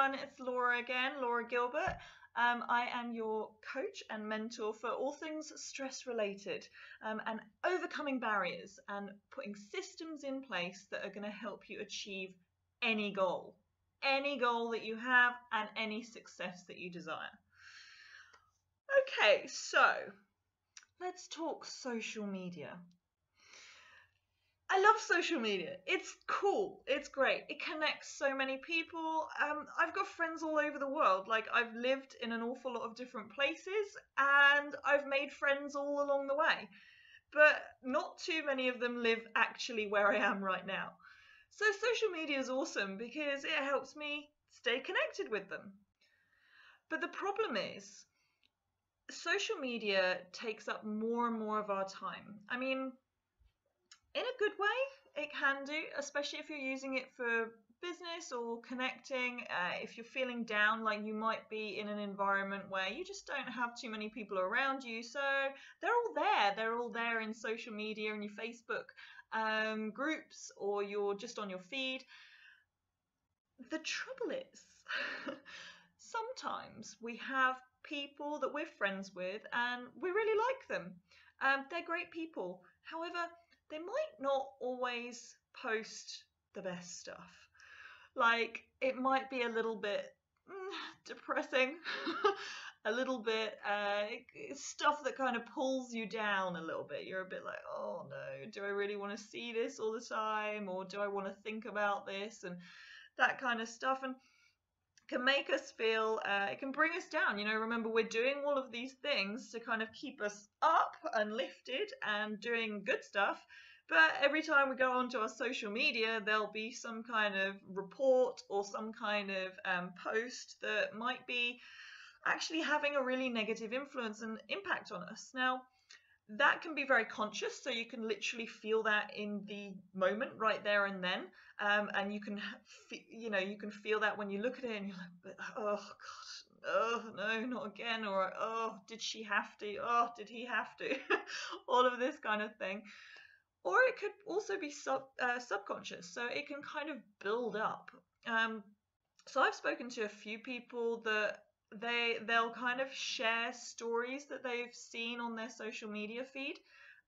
everyone, it's Laura again, Laura Gilbert. I am your coach and mentor for all things stress related and overcoming barriers and putting systems in place that are going to help you achieve any goal that you have and any success that you desire. Okay, so let's talk social media. I love social media. It's cool. It's great. It connects so many people. I've got friends all over the world. Like, I've lived in an awful lot of different places and I've made friends all along the way. But not too many of them live actually where I am right now. So social media is awesome because it helps me stay connected with them. But the problem is, social media takes up more and more of our time. I mean, in a good way, it can do, especially if you're using it for business or connecting. If you're feeling down, like you might be in an environment where you just don't have too many people around you, so they're all there. They're all there in social media and your Facebook groups, or you're just on your feed. The trouble is, sometimes we have people that we're friends with and we really like them. They're great people. However, they might not always post the best stuff. Like, it might be a little bit depressing, a little bit stuff that kind of pulls you down a little bit. You're a bit like, oh no, do I really want to see this all the time? Or do I want to think about this? And that kind of stuff. And can make us feel, it can bring us down. Remember, we're doing all of these things to kind of keep us up and lifted and doing good stuff. But every time we go onto our social media, there'll be some kind of report or some kind of post that might be actually having a really negative influence and impact on us. Now, that can be very conscious, so you can literally feel that in the moment right there and then, and you can you can feel that when you look at it and you're like, oh god, oh no, not again, or oh, did she have to, oh, did he have to, all of this kind of thing. Or it could also be subconscious, so it can kind of build up. So I've spoken to a few people that they'll kind of share stories that they've seen on their social media feed,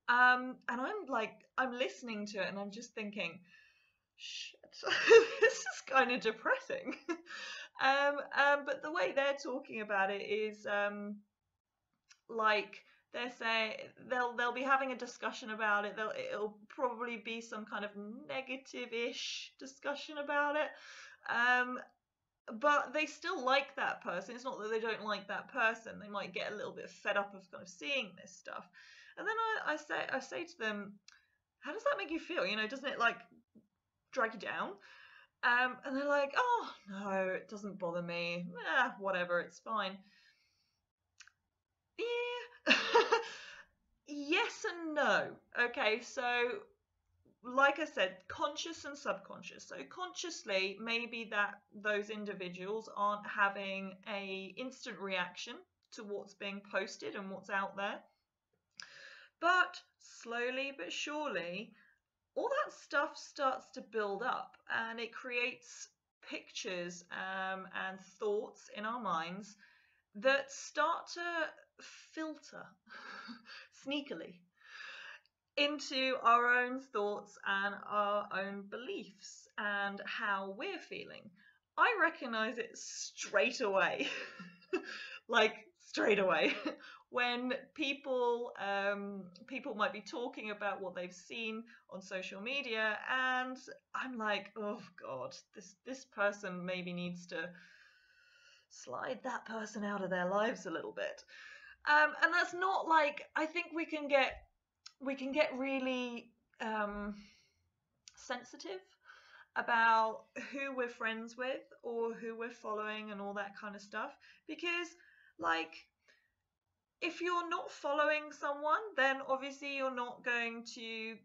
and I'm listening to it and I'm just thinking, shit, this is kind of depressing. But the way they're talking about it is like they're saying they'll be having a discussion about it. It'll probably be some kind of negative-ish discussion about it. But they still like that person. It's not that they don't like that person. They might get a little bit fed up of kind of seeing this stuff. And then I say to them, how does that make you feel? Doesn't it like drag you down? And they're like, oh no, it doesn't bother me. Whatever, it's fine. Yeah. Yes and no. Okay, so like I said, conscious and subconscious. So consciously, maybe that those individuals aren't having a instant reaction to what's being posted and what's out there. But slowly but surely, all that stuff starts to build up and it creates pictures and thoughts in our minds that start to filter sneakily into our own thoughts and our own beliefs and how we're feeling. I recognize it straight away, like straight away, when people might be talking about what they've seen on social media, and I'm like, oh God, this person maybe needs to slide that person out of their lives a little bit. And that's not like, I think we can get really sensitive about who we're friends with or who we're following and all that kind of stuff, because like, if you're not following someone, then obviously you're not going to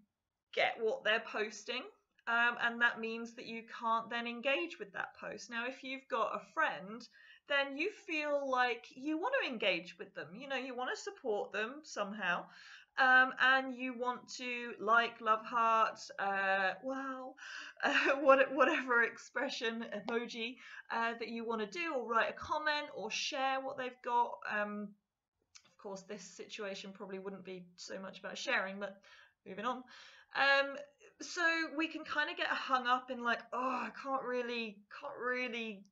get what they're posting, and that means that you can't then engage with that post. Now, if you've got a friend, then you feel like you want to engage with them. You want to support them somehow. and you want to like, love, heart, wow, whatever expression, emoji that you want to do, or write a comment, or share what they've got. Of course, this situation probably wouldn't be so much about sharing, but moving on. So we can kind of get hung up in like, oh, I can't really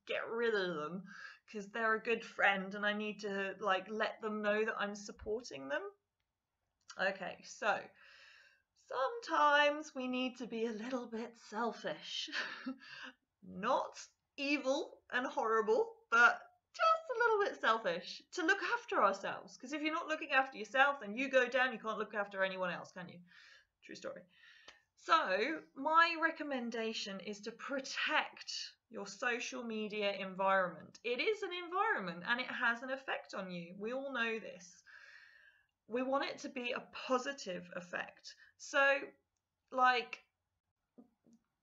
get rid of them because they're a good friend and I need to like let them know that I'm supporting them. Okay, so sometimes we need to be a little bit selfish. Not evil and horrible, but just a little bit selfish to look after ourselves. Because if you're not looking after yourself, then you go down, you can't look after anyone else, can you? True story. So, my recommendation is to protect your social media environment. It is an environment and it has an effect on you. We all know this. We want it to be a positive effect. So, like,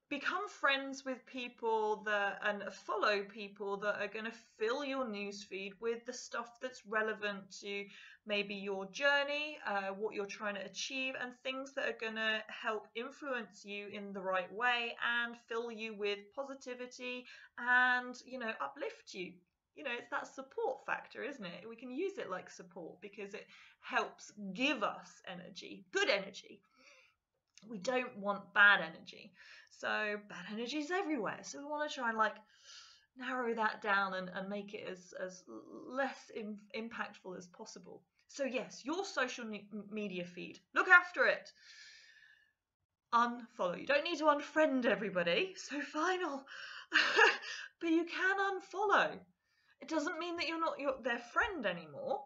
become friends with people and follow people that are going to fill your newsfeed with the stuff that's relevant to maybe your journey, what you're trying to achieve, and things that are going to help influence you in the right way and fill you with positivity and, uplift you. It's that support factor, isn't it? We can use it like support because it helps give us energy, good energy. We don't want bad energy. So bad energy is everywhere. So we want to try and like narrow that down and make it as less impactful as possible. So yes, your social media feed, look after it. Unfollow. You don't need to unfriend everybody, so final. But you can unfollow. It doesn't mean that you're not their friend anymore.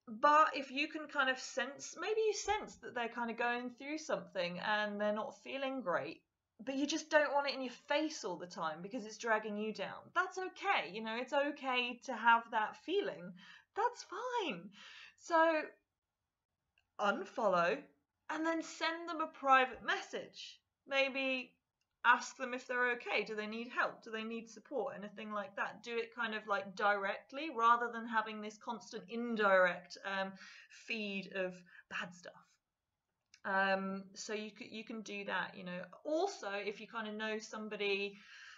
But if you can kind of sense, maybe you sense that they're kind of going through something and they're not feeling great, but you just don't want it in your face all the time because it's dragging you down. That's okay. It's okay to have that feeling. That's fine. So unfollow and then send them a private message. Maybe ask them if they're okay. Do they need help? Do they need support? Anything like that. Do it kind of like directly rather than having this constant indirect feed of bad stuff. So you can do that. Also, if you kind of know somebody,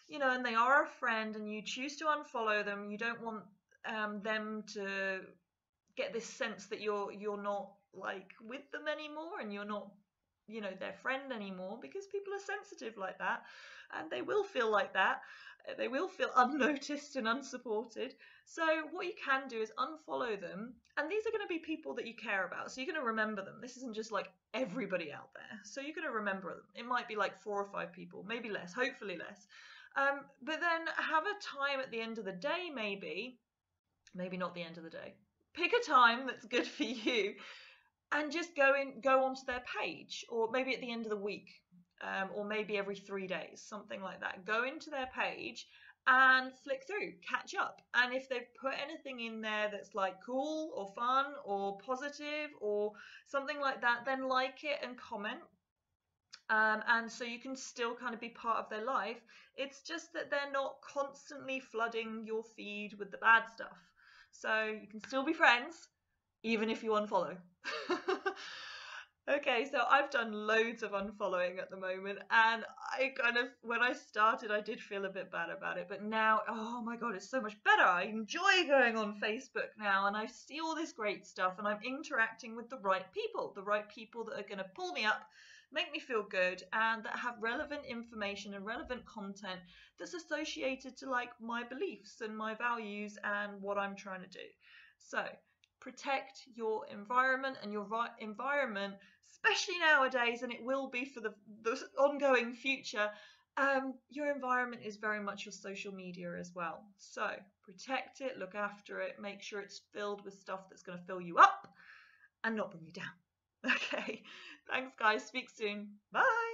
and they are a friend, and you choose to unfollow them, you don't want them to get this sense that you're not like with them anymore, and you're not their friend anymore, because people are sensitive like that and they will feel like that. They will feel unnoticed and unsupported. So what you can do is unfollow them, and these are going to be people that you care about, so you're going to remember them. This isn't just like everybody out there, so you're going to remember them. It might be like 4 or 5 people, maybe less, hopefully less. But then have a time at the end of the day, maybe not the end of the day, pick a time that's good for you and just go onto their page, or maybe at the end of the week, or maybe every 3 days, something like that. Go into their page and flick through, catch up. And if they've put anything in there that's like cool or fun or positive or something like that, then like it and comment. And so you can still kind of be part of their life. It's just that they're not constantly flooding your feed with the bad stuff. So you can still be friends, even if you unfollow. Okay, so I've done loads of unfollowing at the moment, and I kind of, when I started, I did feel a bit bad about it, but now, oh my God, it's so much better. I enjoy going on Facebook now, and I see all this great stuff, and I'm interacting with the right people that are going to pull me up, make me feel good, and that have relevant information and relevant content that's associated to like my beliefs and my values and what I'm trying to do. So protect your environment, and your environment, especially nowadays, and it will be for the ongoing future, your environment is very much your social media as well. So protect it, look after it, make sure it's filled with stuff that's going to fill you up and not bring you down. Okay, thanks guys, speak soon, bye.